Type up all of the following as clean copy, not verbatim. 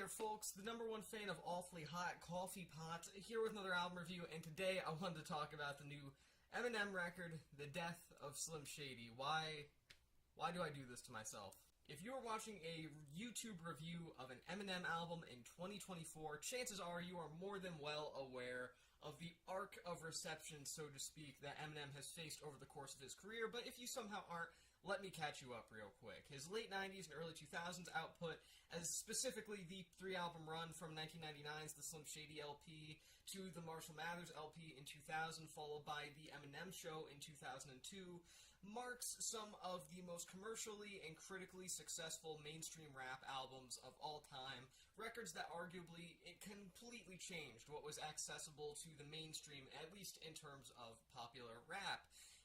there, folks, the number one fan of Awfully Hot Coffee Pot, here with another album review, and today I wanted to talk about the new Eminem record, The Death of Slim Shady. Why do I do this to myself? If you are watching a YouTube review of an Eminem album in 2024, chances are you are more than well aware of the arc of reception, so to speak, that Eminem has faced over the course of his career, but if you somehow aren't, let me catch you up real quick. His late 90s and early 2000s output, as specifically the three-album run from 1999's The Slim Shady LP to the Marshall Mathers LP in 2000, followed by The Eminem Show in 2002, marks some of the most commercially and critically successful mainstream rap albums of all time, records that arguably completely changed what was accessible to the mainstream, at least in terms of popular rap.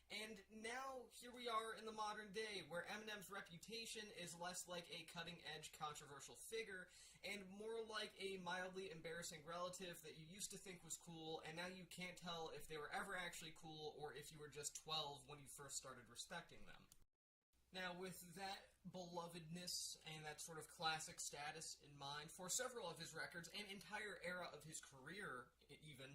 And now, here we are in the modern day, where Eminem's reputation is less like a cutting-edge controversial figure, and more like a mildly embarrassing relative that you used to think was cool, and now you can't tell if they were ever actually cool, or if you were just 12 when you first started respecting them. Now, with that belovedness and that sort of classic status in mind for several of his records, an entire era of his career even,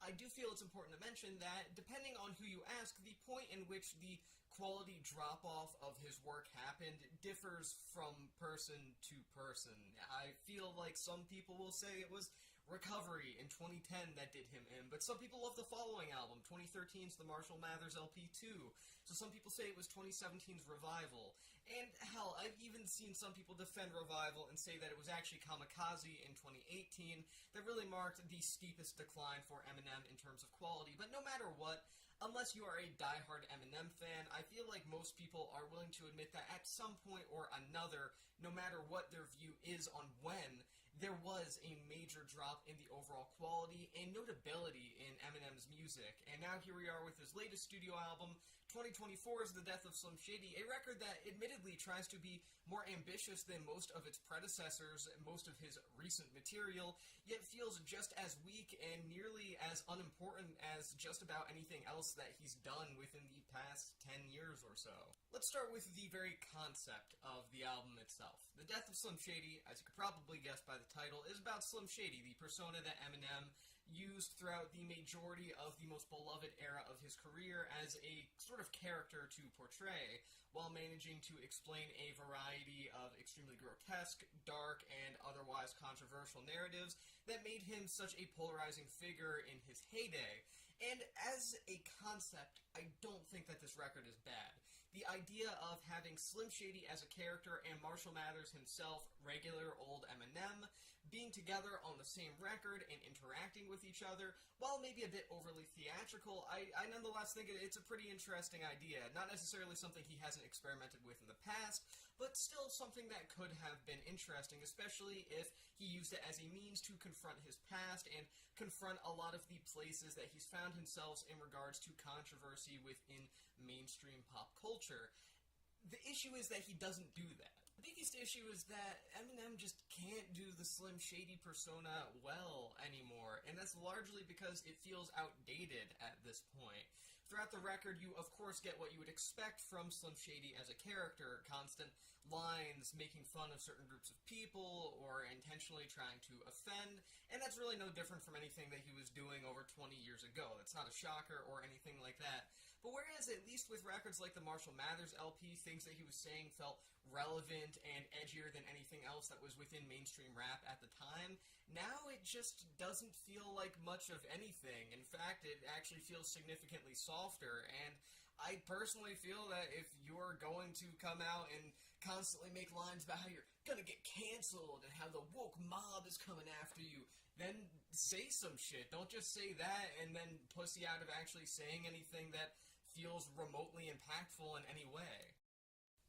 I do feel it's important to mention that, depending on who you ask, the point in which the quality drop-off of his work happened differs from person to person. I feel like some people will say it was Recovery in 2010 that did him in, but some people love the following album, 2013's The Marshall Mathers LP 2, so some people say it was 2017's Revival, and hell, I've even seen some people defend Revival and say that it was actually Kamikaze in 2018 that really marked the steepest decline for Eminem in terms of quality. But no matter what, unless you are a diehard Eminem fan, I feel like most people are willing to admit that at some point or another, no matter what their view is on when, there was a major drop in the overall quality and notability in Eminem's music. And now here we are with his latest studio album, 2024's The Death of Slim Shady, a record that admittedly tries to be more ambitious than most of its predecessors, most of his recent material, yet feels just as weak and nearly as unimportant as just about anything else that he's done within the past 10 years or so. Let's start with the very concept of the album itself. The Death of Slim Shady, as you could probably guess by the title, is about Slim Shady, the persona that Eminem used throughout the majority of the most beloved era of his career as a sort of character to portray, while managing to explain a variety of extremely grotesque, dark, and otherwise controversial narratives that made him such a polarizing figure in his heyday. And as a concept, I don't think that this record is bad. The idea of having Slim Shady as a character and Marshall Mathers himself, regular old Eminem, being together on the same record and interacting with each other, while maybe a bit overly theatrical, I nonetheless think it's a pretty interesting idea. Not necessarily something he hasn't experimented with in the past, but still something that could have been interesting, especially if he used it as a means to confront his past and confront a lot of the places that he's found himself in regards to controversy within mainstream pop culture. The issue is that he doesn't do that. The biggest issue is that Eminem just can't do the Slim Shady persona well anymore, and that's largely because it feels outdated at this point. Throughout the record, you of course get what you would expect from Slim Shady as a character, constant lines making fun of certain groups of people or intentionally trying to offend, and that's really no different from anything that he was doing over 20 years ago. That's not a shocker or anything like that. But whereas, at least with records like the Marshall Mathers LP, things that he was saying felt relevant and edgier than anything else that was within mainstream rap at the time, now it just doesn't feel like much of anything. In fact, it actually feels significantly softer, and I personally feel that if you're going to come out and constantly make lines about how you're gonna get canceled and how the woke mob is coming after you, then say some shit. Don't just say that and then pussy out of actually saying anything that feels remotely impactful in any way.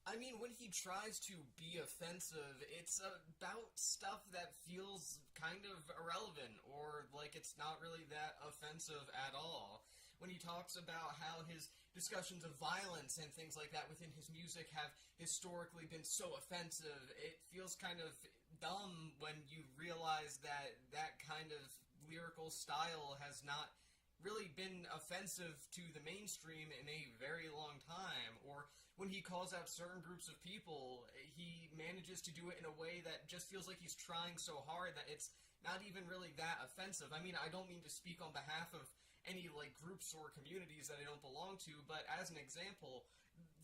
I mean, when he tries to be offensive, it's about stuff that feels kind of irrelevant, or like it's not really that offensive at all. When he talks about how his discussions of violence and things like that within his music have historically been so offensive, it feels kind of dumb when you realize that that kind of lyrical style has not really been offensive to the mainstream in a very long time. Or when he calls out certain groups of people, he manages to do it in a way that just feels like he's trying so hard that it's not even really that offensive. I mean, I don't mean to speak on behalf of any, like, groups or communities that I don't belong to, but as an example,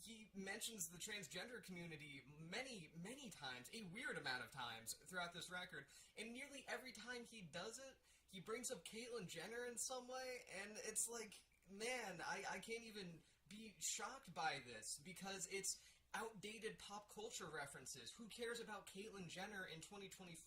he mentions the transgender community many, many times, a weird amount of times throughout this record, and nearly every time he does it, he brings up Caitlyn Jenner in some way, and it's like, man, I can't even be shocked by this, because it's outdated pop culture references. Who cares about Caitlyn Jenner in 2024?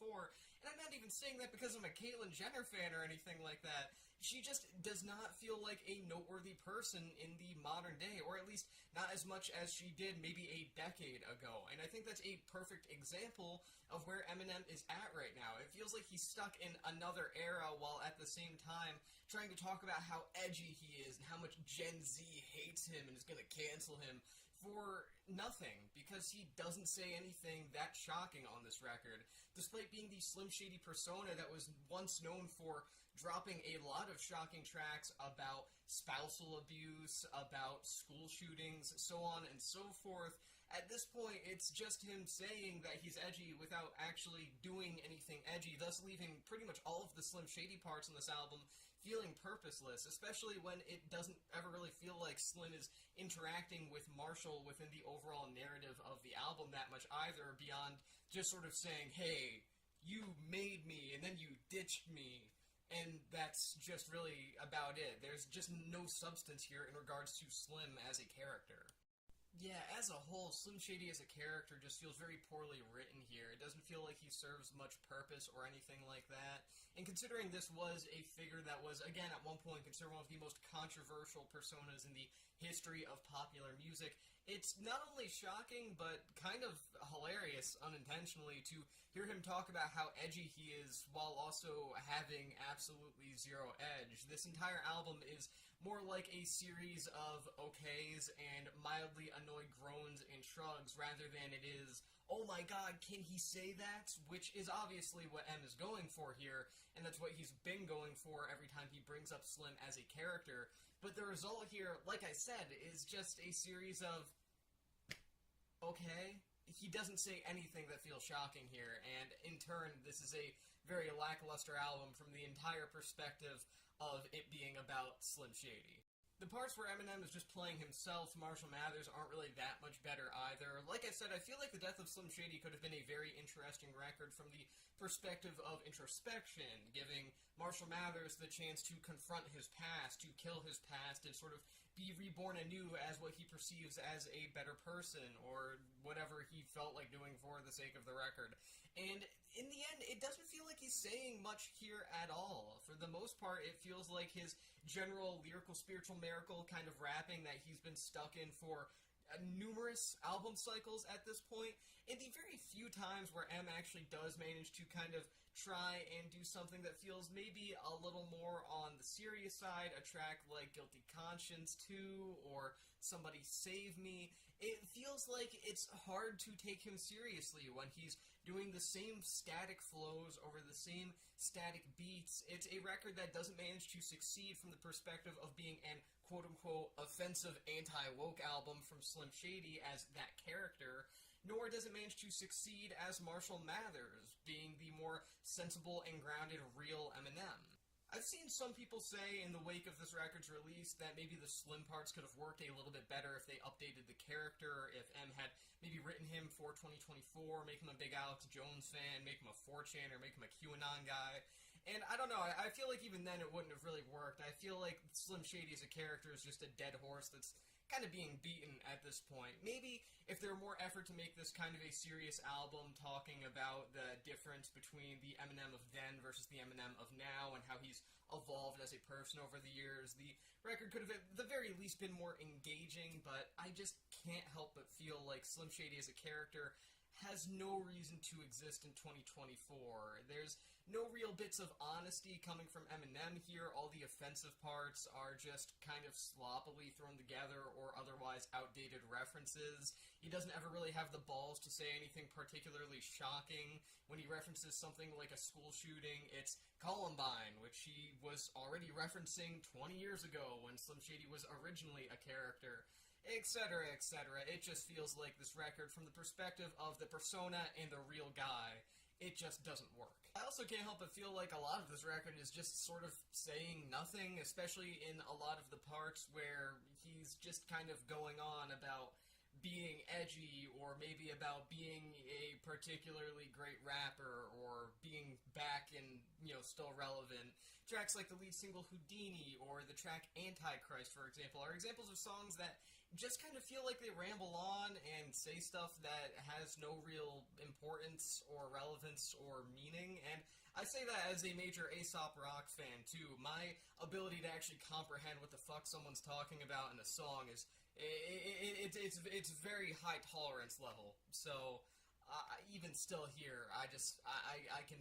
And I'm not even saying that because I'm a Caitlyn Jenner fan or anything like that. She just does not feel like a noteworthy person in the modern day, or at least not as much as she did maybe a decade ago. And I think that's a perfect example of where Eminem is at right now. It feels like he's stuck in another era while at the same time trying to talk about how edgy he is and how much Gen Z hates him and is going to cancel him for nothing, because he doesn't say anything that shocking on this record, despite being the Slim Shady persona that was once known for dropping a lot of shocking tracks about spousal abuse, about school shootings, so on and so forth. At this point, it's just him saying that he's edgy without actually doing anything edgy, thus leaving pretty much all of the Slim Shady parts on this album feeling purposeless, especially when it doesn't ever really feel like Slim is interacting with Marshall within the overall narrative of the album that much either, beyond just sort of saying, hey, you made me, and then you ditched me, and that's just really about it. There's just no substance here in regards to Slim as a character. Yeah, as a whole, Slim Shady as a character just feels very poorly written here. It doesn't feel like he serves much purpose or anything like that. And considering this was a figure that was, again, at one point considered one of the most controversial personas in the history of popular music, it's not only shocking, but kind of hilarious, unintentionally, to hear him talk about how edgy he is while also having absolutely zero edge. This entire album is more like a series of okays and mildly annoyed groans and shrugs rather than it is, oh my god, can he say that? Which is obviously what M is going for here, and that's what he's been going for every time he brings up Slim as a character. But the result here, like I said, is just a series of, okay? He doesn't say anything that feels shocking here, and in turn, this is a very lackluster album from the entire perspective of it being about Slim Shady. The parts where Eminem is just playing himself, Marshall Mathers, aren't really that much better either. Like I said, I feel like The Death of Slim Shady could have been a very interesting record from the perspective of introspection, giving Marshall Mathers the chance to confront his past, to kill his past, and sort of be reborn anew as what he perceives as a better person, or whatever he felt like doing for the sake of the record. And in the end, it doesn't feel like he's saying much here at all. For the most part, it feels like his general lyrical, spiritual, miracle kind of rapping that he's been stuck in for numerous album cycles at this point, and the very few times where M actually does manage to kind of try and do something that feels maybe a little more on the serious side, a track like Guilty Conscience 2 or Somebody Save Me, it feels like it's hard to take him seriously when he's doing the same static flows over the same static beats. It's a record that doesn't manage to succeed from the perspective of being an quote-unquote offensive anti-woke album from Slim Shady as that character, nor does it manage to succeed as Marshall Mathers, being the more sensible and grounded real Eminem. I've seen some people say in the wake of this record's release that maybe the Slim parts could have worked a little bit better if they updated the character, if M had maybe written him for 2024, make him a big Alex Jones fan, make him a 4chan, or make him a QAnon guy. And I don't know, I feel like even then it wouldn't have really worked. I feel like Slim Shady as a character is just a dead horse that's kind of being beaten at this point. Maybe if there were more effort to make this kind of a serious album talking about the difference between the Eminem of then versus the Eminem of now and how he's evolved as a person over the years, the record could have at the very least been more engaging, but I just can't help but feel like Slim Shady as a character has no reason to exist in 2024. There's no real bits of honesty coming from Eminem here. All the offensive parts are just kind of sloppily thrown together or otherwise outdated references. He doesn't ever really have the balls to say anything particularly shocking. When he references something like a school shooting, it's Columbine, which he was already referencing 20 years ago when Slim Shady was originally a character. etc., etc. It just feels like this record, from the perspective of the persona and the real guy, it just doesn't work. I also can't help but feel like a lot of this record is just sort of saying nothing, especially in a lot of the parts where he's just kind of going on about being edgy, or maybe about being a particularly great rapper, or being back and, still relevant. Tracks like the lead single Houdini or the track Antichrist, for example, are examples of songs that just kind of feel like they ramble on and say stuff that has no real importance or relevance or meaning. And I say that as a major Aesop Rock fan, too. My ability to actually comprehend what the fuck someone's talking about in a song is it's very high tolerance level. So even still here, I can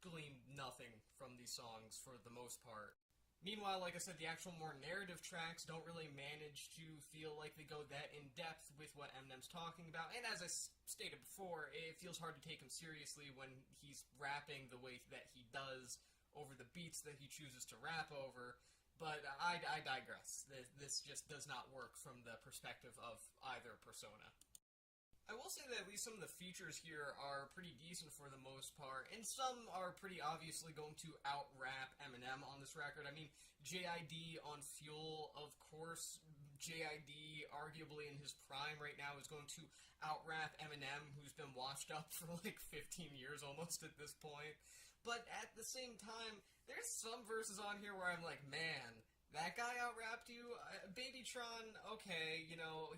glean nothing from these songs for the most part. Meanwhile, like I said, the actual more narrative tracks don't really manage to feel like they go that in-depth with what Eminem's talking about. And as I stated before, it feels hard to take him seriously when he's rapping the way that he does over the beats that he chooses to rap over. But I digress. This just does not work from the perspective of either persona. I will say that at least some of the features here are pretty decent for the most part, and some are pretty obviously going to out-rap Eminem on this record. I mean, J.I.D. on Fuel, of course. J.I.D., arguably in his prime right now, is going to out-rap Eminem, who's been washed up for like 15 years almost at this point. But at the same time, there's some verses on here where I'm like, man, that guy out-rapped you? Babytron, okay,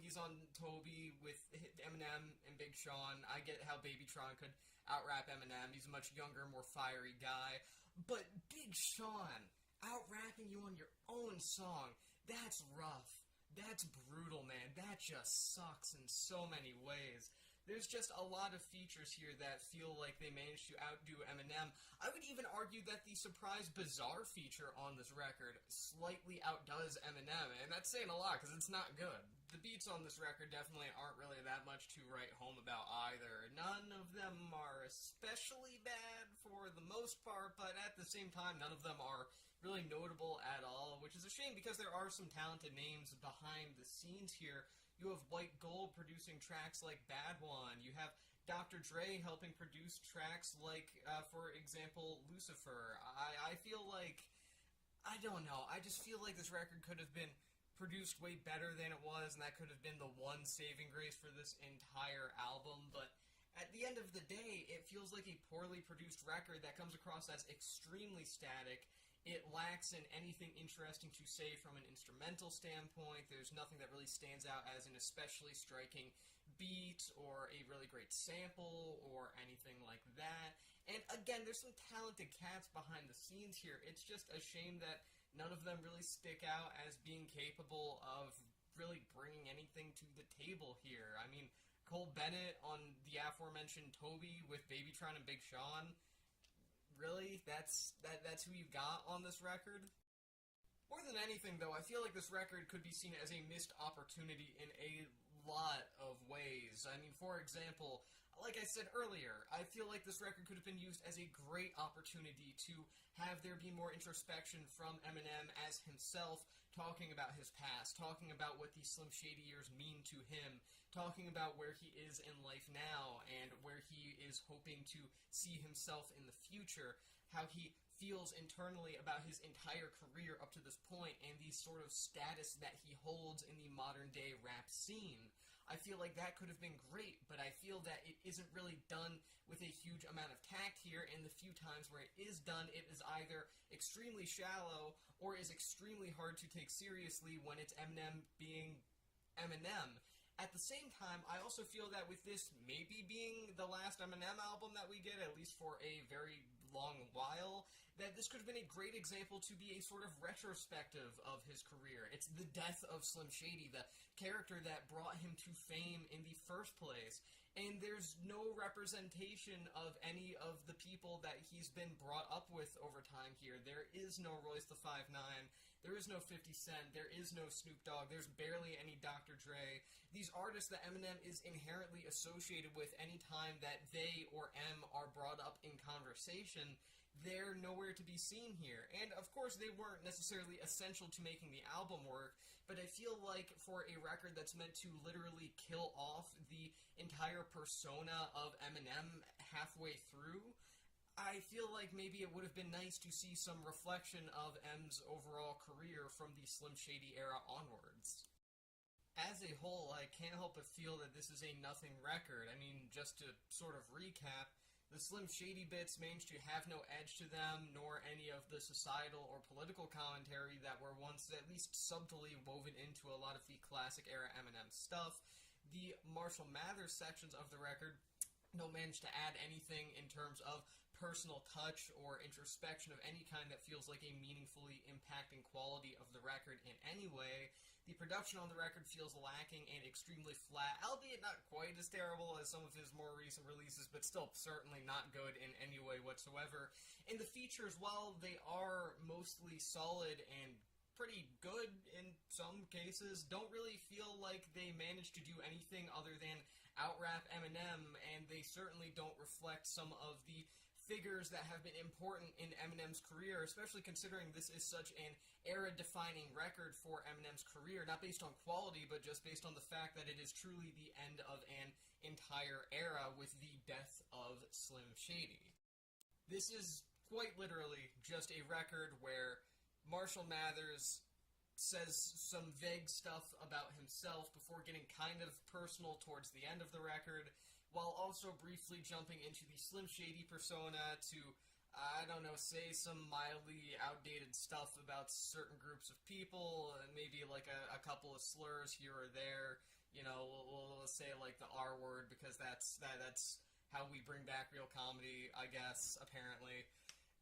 he's on Toby with Eminem and Big Sean. I get how Babytron could out-rap Eminem. He's a much younger, more fiery guy. But Big Sean out-rapping you on your own song, that's rough. That's brutal, man. That just sucks in so many ways. There's just a lot of features here that feel like they managed to outdo Eminem. I would even argue that the surprise bizarre feature on this record slightly outdoes Eminem, and that's saying a lot because it's not good. The beats on this record definitely aren't really that much to write home about either. None of them are especially bad for the most part, but at the same time, none of them are really notable at all, which is a shame because there are some talented names behind the scenes here. You have White Gold producing tracks like Bad One. You have Dr. Dre helping produce tracks like, for example, Lucifer. I feel like, I don't know, I just feel like this record could have been produced way better than it was, and that could have been the one saving grace for this entire album, but at the end of the day, it feels like a poorly produced record that comes across as extremely static. It lacks in anything interesting to say from an instrumental standpoint. There's nothing that really stands out as an especially striking beat or a really great sample or anything like that. And again, there's some talented cats behind the scenes here. It's just a shame that none of them really stick out as being capable of really bringing anything to the table here. I mean, Cole Bennett on the aforementioned Toby with Babytron and Big Sean. Really? That's who you got on this record? More than anything, though, I feel like this record could be seen as a missed opportunity in a lot of ways. I mean, for example, like I said earlier, I feel like this record could have been used as a great opportunity to have there be more introspection from Eminem as himself, talking about his past, talking about what these Slim Shady years mean to him, talking about where he is in life now and where he is hoping to see himself in the future, how he feels internally about his entire career up to this point and the sort of status that he holds in the modern day rap scene. I feel like that could have been great, but I feel that it isn't really done with a huge amount of tact here, and the few times where it is done, it is either extremely shallow or is extremely hard to take seriously when it's Eminem being Eminem. At the same time, I also feel that with this maybe being the last Eminem album that we get, at least for a very long while, that this could have been a great example to be a sort of retrospective of his career. It's the death of Slim Shady, the character that brought him to fame in the first place. And there's no representation of any of the people that he's been brought up with over time here. There is no Royce the 5'9", there is no 50 Cent, there is no Snoop Dogg, there's barely any Dr. Dre. These artists that Eminem is inherently associated with any time that they or M are brought up in conversation, they're nowhere to be seen here. And of course they weren't necessarily essential to making the album work, but I feel like for a record that's meant to literally kill off the entire persona of Eminem halfway through, I feel like maybe it would have been nice to see some reflection of M's overall career from the Slim Shady era onwards. As a whole, I can't help but feel that this is a nothing record. I mean, just to sort of recap, the Slim Shady bits managed to have no edge to them, nor any of the societal or political commentary that were once at least subtly woven into a lot of the classic era Eminem stuff. The Marshall Mathers sections of the record don't manage to add anything in terms of personal touch or introspection of any kind that feels like a meaningfully impacting quality of the record in any way. The production on the record feels lacking and extremely flat, albeit not quite as terrible as some of his more recent releases, but still certainly not good in any way whatsoever. And the features, while they are mostly solid and pretty good in some cases, don't really feel like they managed to do anything other than out-rap Eminem, and they certainly don't reflect some of the figures that have been important in Eminem's career, especially considering this is such an era-defining record for Eminem's career, not based on quality, but just based on the fact that it is truly the end of an entire era with the death of Slim Shady. This is quite literally just a record where Marshall Mathers says some vague stuff about himself before getting kind of personal towards the end of the record, while also briefly jumping into the Slim Shady persona to, I don't know, say some mildly outdated stuff about certain groups of people, and maybe like a couple of slurs here or there. You know, we'll say like the R word, because that's how we bring back real comedy, I guess, apparently.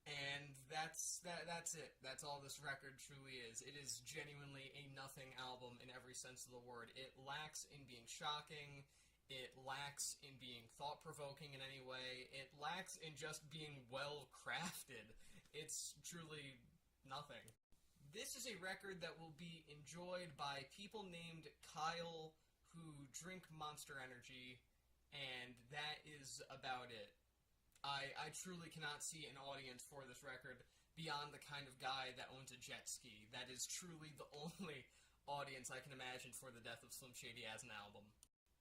And that's it. That's all this record truly is. It is genuinely a nothing album in every sense of the word. It lacks in being shocking. It lacks in being thought-provoking in any way. It lacks in just being well-crafted. It's truly nothing. This is a record that will be enjoyed by people named Kyle who drink Monster Energy, and that is about it. I truly cannot see an audience for this record beyond the kind of guy that owns a jet ski. That is truly the only audience I can imagine for the death of Slim Shady as an album.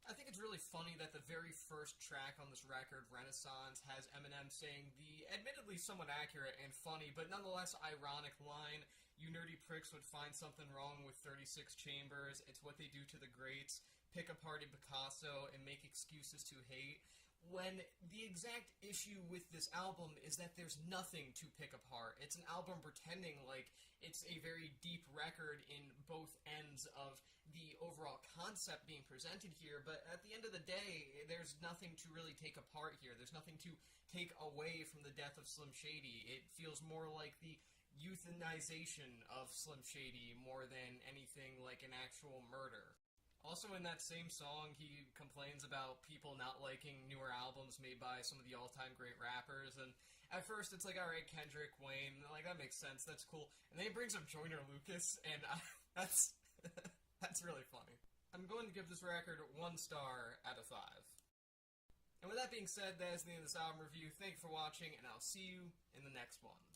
I think it's really funny that the very first track on this record, Renaissance, has Eminem saying the admittedly somewhat accurate and funny, but nonetheless ironic line, "You nerdy pricks would find something wrong with 36 chambers. It's what they do to the greats. Pick apart a Picasso and make excuses to hate." When the exact issue with this album is that there's nothing to pick apart. It's an album pretending like it's a very deep record in both ends of the overall concept being presented here, but at the end of the day, there's nothing to really take apart here. There's nothing to take away from the death of Slim Shady. It feels more like the euthanization of Slim Shady more than anything like an actual murder. Also, in that same song, he complains about people not liking newer albums made by some of the all-time great rappers, and at first it's like, alright, Kendrick, Wayne, like, that makes sense, that's cool. And then he brings up Joyner Lucas, and that's that's really funny. I'm going to give this record 1 star out of 5. And with that being said, that is the end of this album review. Thank you for watching, and I'll see you in the next one.